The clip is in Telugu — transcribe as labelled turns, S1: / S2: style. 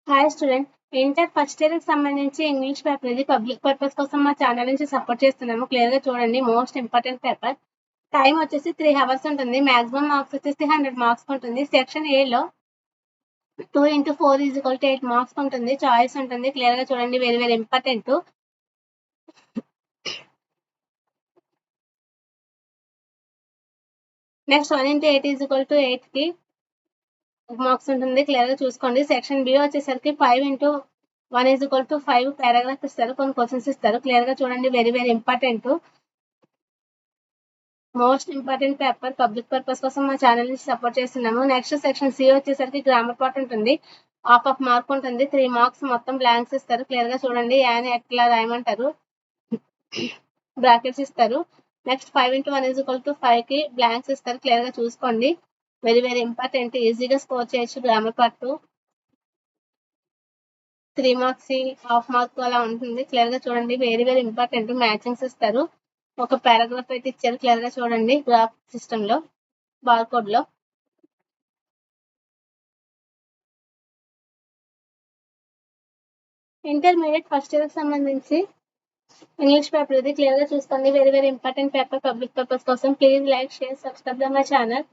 S1: Hi student, inter first year కి సంబంధించి ఇంగ్లీష్ పేపర్ ఇది పబ్లిక్ పర్పస్ కోసం మా ఛానల్ నుంచి సపోర్ట్ చేస్తున్నాము. క్లియర్ గా చూడండి. Most important paper. టైం వచ్చేసి 3 hours ఉంటుంది. మాక్సిమం మార్క్స్ వచ్చేసి 100 మార్క్స్ ఉంటుంది. సెక్షన్ ఏ లో 2 into 4 is equal to 8 marks ఉంటుంది. చాయిస్ ఉంటుంది. క్లియర్ గా చూడండి. Very very important. Next 1 into 8 is equal to 8 కి మార్క్స్ ఉంటుంది. క్లియర్ గా చూసుకోండి. సెక్షన్ బి వచ్చేసరికి 5 into 1 is equal to 5 paragraph ఇస్తారు. కొన్ని క్వశ్చన్స్ ఇస్తారు. క్లియర్ గా చూడండి. Very very important. Most important paper. Public purpose కోసం మా ఛానల్ నుంచి సపోర్ట్ చేస్తున్నాము. నెక్స్ట్ సెక్షన్ సి వచ్చేసరికి గ్రామర్ పార్ట్ ఉంటుంది. హాఫ్ మార్క్ ఉంటుంది. 3 మార్క్స్ మొత్తం బ్లాంక్స్ ఇస్తారు. క్లియర్ గా చూడండి. యాని ఎట్లా రాయమంటారు, బ్రాకెట్స్ ఇస్తారు. Next 5 into 1 is equal to 5 కి బ్లాంక్స్ ఇస్తారు. క్లియర్ గా చూసుకోండి. Very very important. ఈజీగా స్కోర్ చేయొచ్చు. Grammar part 3 marks, half mark అలా ఉంటుంది. క్లియర్ గా చూడండి. Very very important. మ్యాచింగ్స్ ఇస్తారు. ఒక పారాగ్రాఫ్ అయితే ఇచ్చారు. క్లియర్ గా చూడండి. గ్రాఫ్ సిస్టమ్ లో బార్కోడ్ లో ఇంటర్మీడియట్ ఫస్ట్ ఇయర్ కి సంబంధించి ఇంగ్లీష్ పేపర్ ఇది. క్లియర్ గా చూసుకోండి. Very very important paper. Public purpose కోసం please like, share, subscribe my channel.